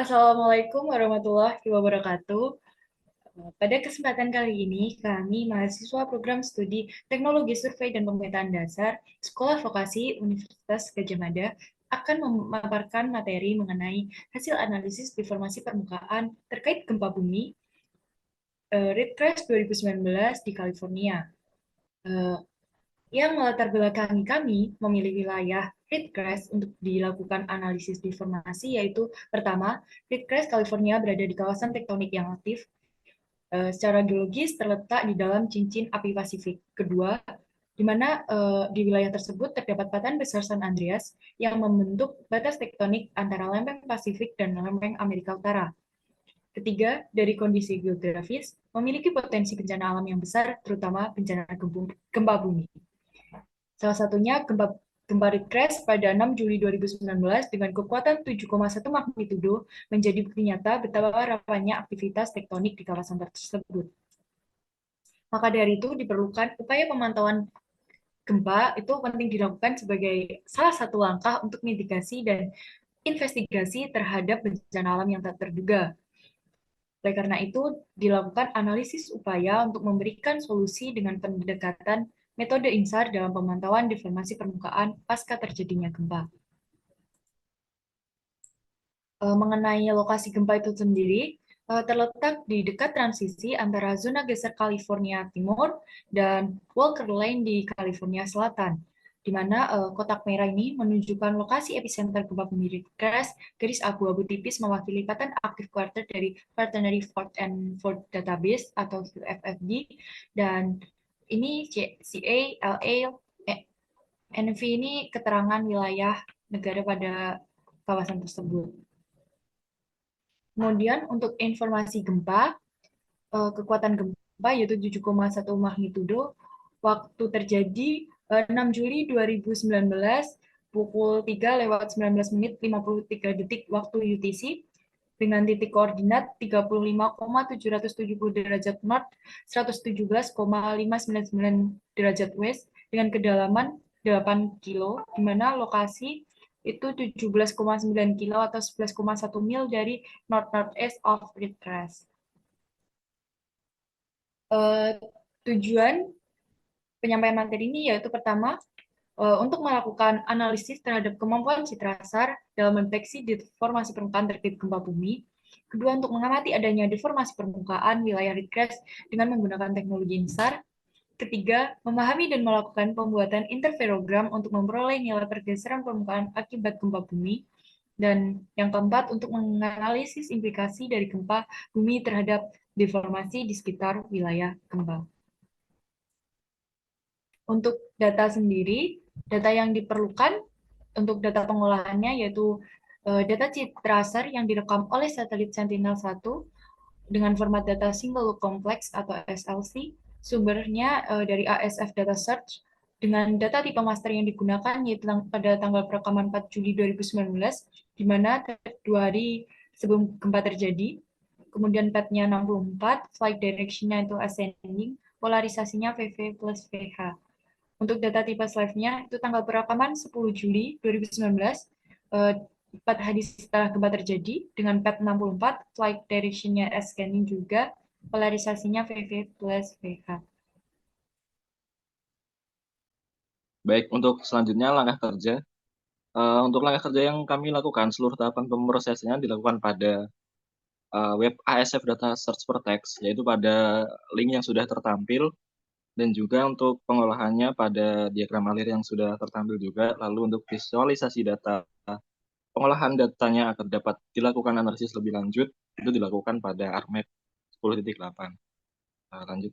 Assalamualaikum warahmatullahi wabarakatuh. Pada kesempatan kali ini, kami mahasiswa program studi Teknologi Survei dan Pemetaan Dasar Sekolah Vokasi Universitas Gadjah Mada akan memaparkan materi mengenai hasil analisis deformasi permukaan terkait gempa bumi Ridgecrest 2019 di California. Eh, yang melatar belakangi kami memilih wilayah Ridgecrest untuk dilakukan analisis deformasi yaitu pertama, Ridgecrest California berada di kawasan tektonik yang aktif secara geologis terletak di dalam cincin api Pasifik. Kedua, di mana di wilayah tersebut terdapat patahan besar San Andreas yang membentuk batas tektonik antara lempeng Pasifik dan lempeng Amerika Utara. Ketiga, dari kondisi geografis, memiliki potensi bencana alam yang besar, terutama bencana gempa bumi. Salah satunya gempa gempa Ridgecrest pada 6 Juli 2019 dengan kekuatan 7,1 magnitudo menjadi bukti nyata betapa rapatnya aktivitas tektonik di kawasan tersebut. Maka dari itu diperlukan upaya pemantauan gempa itu penting dilakukan sebagai salah satu langkah untuk mitigasi dan investigasi terhadap bencana alam yang tak terduga. Oleh karena itu, dilakukan analisis upaya untuk memberikan solusi dengan pendekatan metode INSAR dalam pemantauan deformasi permukaan pasca terjadinya gempa. Mengenai lokasi gempa itu sendiri, terletak di dekat transisi antara zona geser California Timur dan Walker Lane di California Selatan, di mana kotak merah ini menunjukkan lokasi epicenter gempa bumi Ridgecrest, garis abu-abu tipis mewakili pattern aktif quarter dari Quaternary Fault and Fault Database atau QFFD, dan ini CA, LA, NV ini keterangan wilayah negara pada kawasan tersebut. Kemudian untuk informasi gempa, kekuatan gempa yaitu 7,1 magnitudo, waktu terjadi 6 Juli 2019 pukul 3 lewat 19 menit 53 detik waktu UTC dengan titik koordinat 35,770 derajat North, 117,599 derajat West dengan kedalaman 8 kilo, di mana lokasi itu 17,9 kilo atau 11,1 mil dari north-northeast of Ridgecrest. Tujuan penyampaian materi ini yaitu pertama, untuk melakukan analisis terhadap kemampuan citra SAR dalam mendeteksi deformasi permukaan terkait gempa bumi. Kedua, untuk mengamati adanya deformasi permukaan wilayah Ridgecrest dengan menggunakan teknologi INSAR. Ketiga, memahami dan melakukan pembuatan interferogram untuk memperoleh nilai pergeseran permukaan akibat gempa bumi. Dan yang keempat, untuk menganalisis implikasi dari gempa bumi terhadap deformasi di sekitar wilayah gempa. Untuk data sendiri, data yang diperlukan untuk data pengolahannya yaitu data citra SAR yang direkam oleh satelit Sentinel-1 dengan format data single look complex atau SLC. Sumbernya dari ASF Data Search dengan data tipe master yang digunakan yaitu pada tanggal perekaman 4 Juli 2019, di mana 2 hari sebelum gempa terjadi. Kemudian path-nya 64, flight direction-nya itu ascending, polarisasinya VV plus VH. Untuk data tipe slide-nya itu tanggal perekaman 10 Juli 2019, 4 hari setelah gempa terjadi dengan path 64, flight direction-nya scanning juga, polarisasinya VV plus VH. Baik, untuk selanjutnya langkah kerja. Untuk langkah kerja yang kami lakukan, seluruh tahapan pemrosesannya dilakukan pada web ASF Data Search for Text, yaitu pada link yang sudah tertampil, dan juga untuk pengolahannya pada diagram alir yang sudah tertampil juga. Lalu untuk visualisasi data, pengolahan datanya agar dapat dilakukan analisis lebih lanjut, itu dilakukan pada ARMAP 10.8. Lanjut.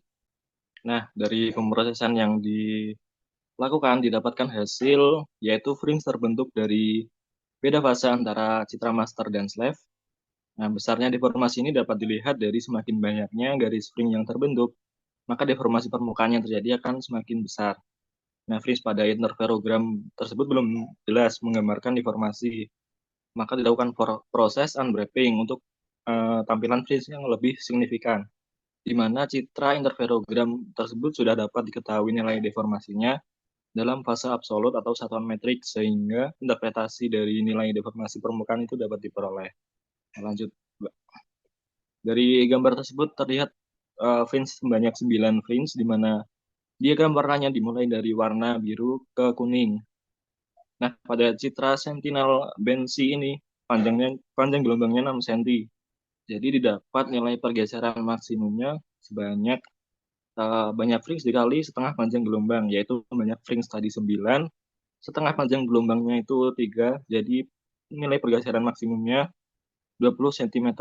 Nah, dari pemrosesan yang dilakukan didapatkan hasil yaitu fringe terbentuk dari beda fase antara citra master dan slave. Nah, besarnya deformasi ini dapat dilihat dari semakin banyaknya garis fringe yang terbentuk, maka deformasi permukaan yang terjadi akan semakin besar. Nah, fringe pada interferogram tersebut belum jelas menggambarkan deformasi, maka dilakukan proses unwrapping untuk tampilan fringe yang lebih signifikan, di mana citra interferogram tersebut sudah dapat diketahui nilai deformasinya dalam fase absolut atau satuan metrik, sehingga interpretasi dari nilai deformasi permukaan itu dapat diperoleh. Lanjut, Mbak. Dari gambar tersebut terlihat fringe sebanyak 9 fringe, di mana diagram warnanya dimulai dari warna biru ke kuning. Nah, pada citra Sentinel Band C ini, panjang gelombangnya 6 cm. Jadi didapat nilai pergeseran maksimumnya sebanyak banyak frings dikali setengah panjang gelombang, yaitu banyak frings tadi 9, setengah panjang gelombangnya itu 3, jadi nilai pergeseran maksimumnya 20 cm,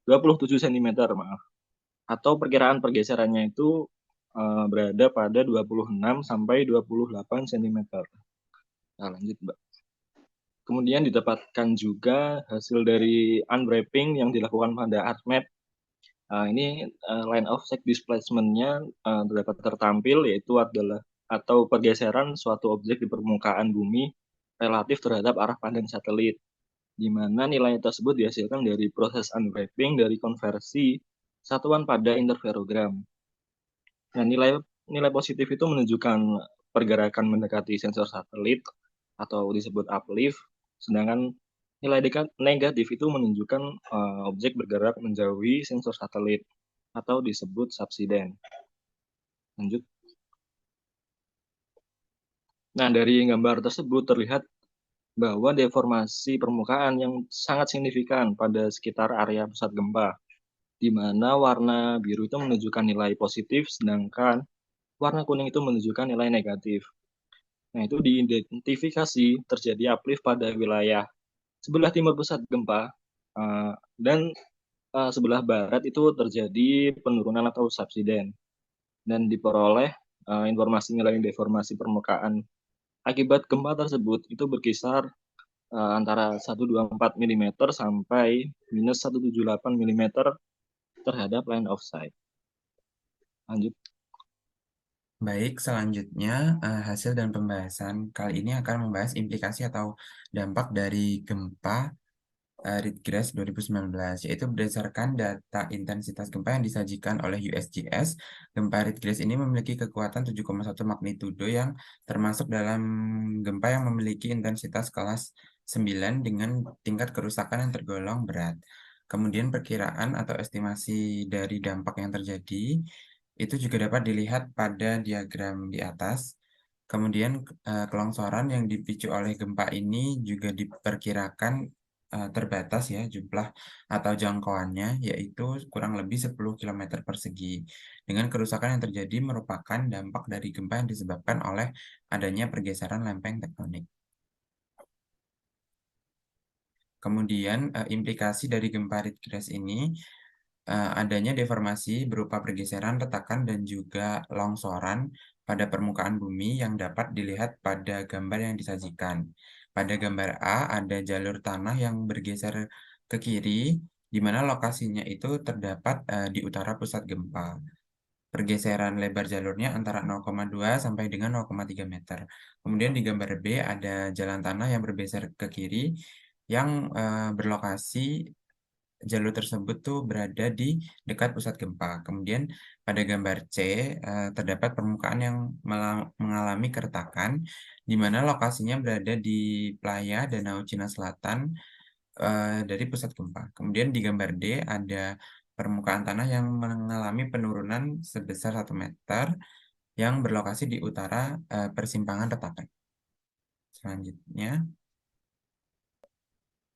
27 cm, maaf. Atau perkiraan pergeserannya itu berada pada 26 sampai 28 cm. Nah, lanjut, Mbak. Kemudian didapatkan juga hasil dari unwrapping yang dilakukan pada ArcMap. Ini line of sight displacement-nya dapat tertampil, yaitu adalah atau pergeseran suatu objek di permukaan bumi relatif terhadap arah pandang satelit, di mana nilai tersebut dihasilkan dari proses unwrapping dari konversi satuan pada interferogram. Nah, nilai positif itu menunjukkan pergerakan mendekati sensor satelit atau disebut uplift, sedangkan nilai negatif itu menunjukkan objek bergerak menjauhi sensor satelit atau disebut subsiden. Lanjut. Nah, dari gambar tersebut terlihat bahwa deformasi permukaan yang sangat signifikan pada sekitar area pusat gempa, di mana warna biru itu menunjukkan nilai positif, sedangkan warna kuning itu menunjukkan nilai negatif. Nah, itu diidentifikasi terjadi uplift pada wilayah sebelah timur pusat gempa, dan sebelah barat itu terjadi penurunan atau subsiden. Dan diperoleh informasi nilai deformasi permukaan akibat gempa tersebut itu berkisar antara 124 mm sampai minus 178 mm terhadap line of sight. Lanjut. Baik, selanjutnya hasil dan pembahasan kali ini akan membahas implikasi atau dampak dari gempa Ridgecrash 2019, yaitu berdasarkan data intensitas gempa yang disajikan oleh USGS. Gempa Ridgecrash ini memiliki kekuatan 7,1 magnitudo yang termasuk dalam gempa yang memiliki intensitas kelas 9 dengan tingkat kerusakan yang tergolong berat. Kemudian perkiraan atau estimasi dari dampak yang terjadi itu juga dapat dilihat pada diagram di atas. Kemudian kelongsoran yang dipicu oleh gempa ini juga diperkirakan terbatas ya jumlah atau jangkauannya, yaitu kurang lebih 10 km persegi. Dengan kerusakan yang terjadi merupakan dampak dari gempa yang disebabkan oleh adanya pergeseran lempeng tektonik. Kemudian implikasi dari gempa Ridgecrash ini adanya deformasi berupa pergeseran, retakan, dan juga longsoran pada permukaan bumi yang dapat dilihat pada gambar yang disajikan. Pada gambar A ada jalur tanah yang bergeser ke kiri, di mana lokasinya itu terdapat di utara pusat gempa. Pergeseran lebar jalurnya antara 0,2 sampai dengan 0,3 meter. Kemudian di gambar B ada jalan tanah yang bergeser ke kiri yang berlokasi jalur tersebut tuh berada di dekat pusat gempa. Kemudian pada gambar C terdapat permukaan yang mengalami keretakan, di mana lokasinya berada di playa Danau Cina Selatan dari pusat gempa. Kemudian di gambar D ada permukaan tanah yang mengalami penurunan sebesar 1 meter yang berlokasi di utara persimpangan retakan. Selanjutnya,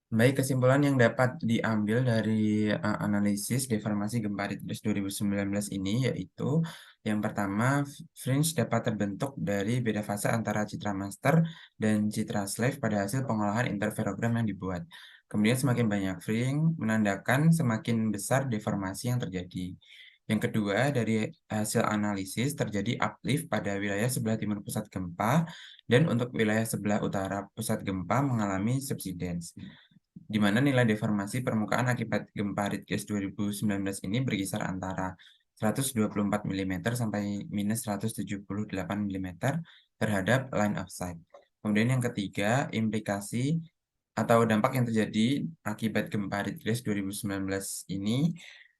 baik, kesimpulan yang dapat diambil dari analisis deformasi gempa Ridgecrash 2019 ini yaitu yang pertama, fringe dapat terbentuk dari beda fase antara citra master dan citra slave pada hasil pengolahan interferogram yang dibuat. Kemudian semakin banyak fringe menandakan semakin besar deformasi yang terjadi. Yang kedua, dari hasil analisis terjadi uplift pada wilayah sebelah timur pusat gempa dan untuk wilayah sebelah utara pusat gempa mengalami subsidence, di mana nilai deformasi permukaan akibat gempa Ridgecrash 2019 ini berkisar antara 124 mm sampai minus 178 mm terhadap line of sight. Kemudian yang ketiga, implikasi atau dampak yang terjadi akibat gempa Ridgecrash 2019 ini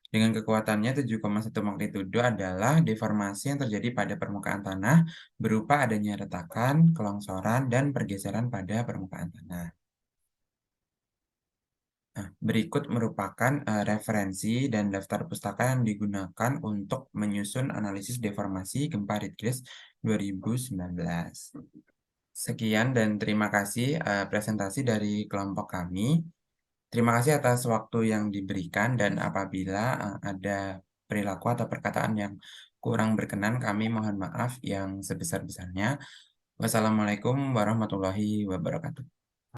dengan kekuatannya 7,1 magnitudo adalah deformasi yang terjadi pada permukaan tanah berupa adanya retakan, kelongsoran, dan pergeseran pada permukaan tanah. Nah, berikut merupakan referensi dan daftar pustaka yang digunakan untuk menyusun analisis deformasi gempa Ritgris 2019. Sekian dan terima kasih presentasi dari kelompok kami. Terima kasih atas waktu yang diberikan dan apabila ada perilaku atau perkataan yang kurang berkenan, kami mohon maaf yang sebesar-besarnya. Wassalamualaikum warahmatullahi wabarakatuh.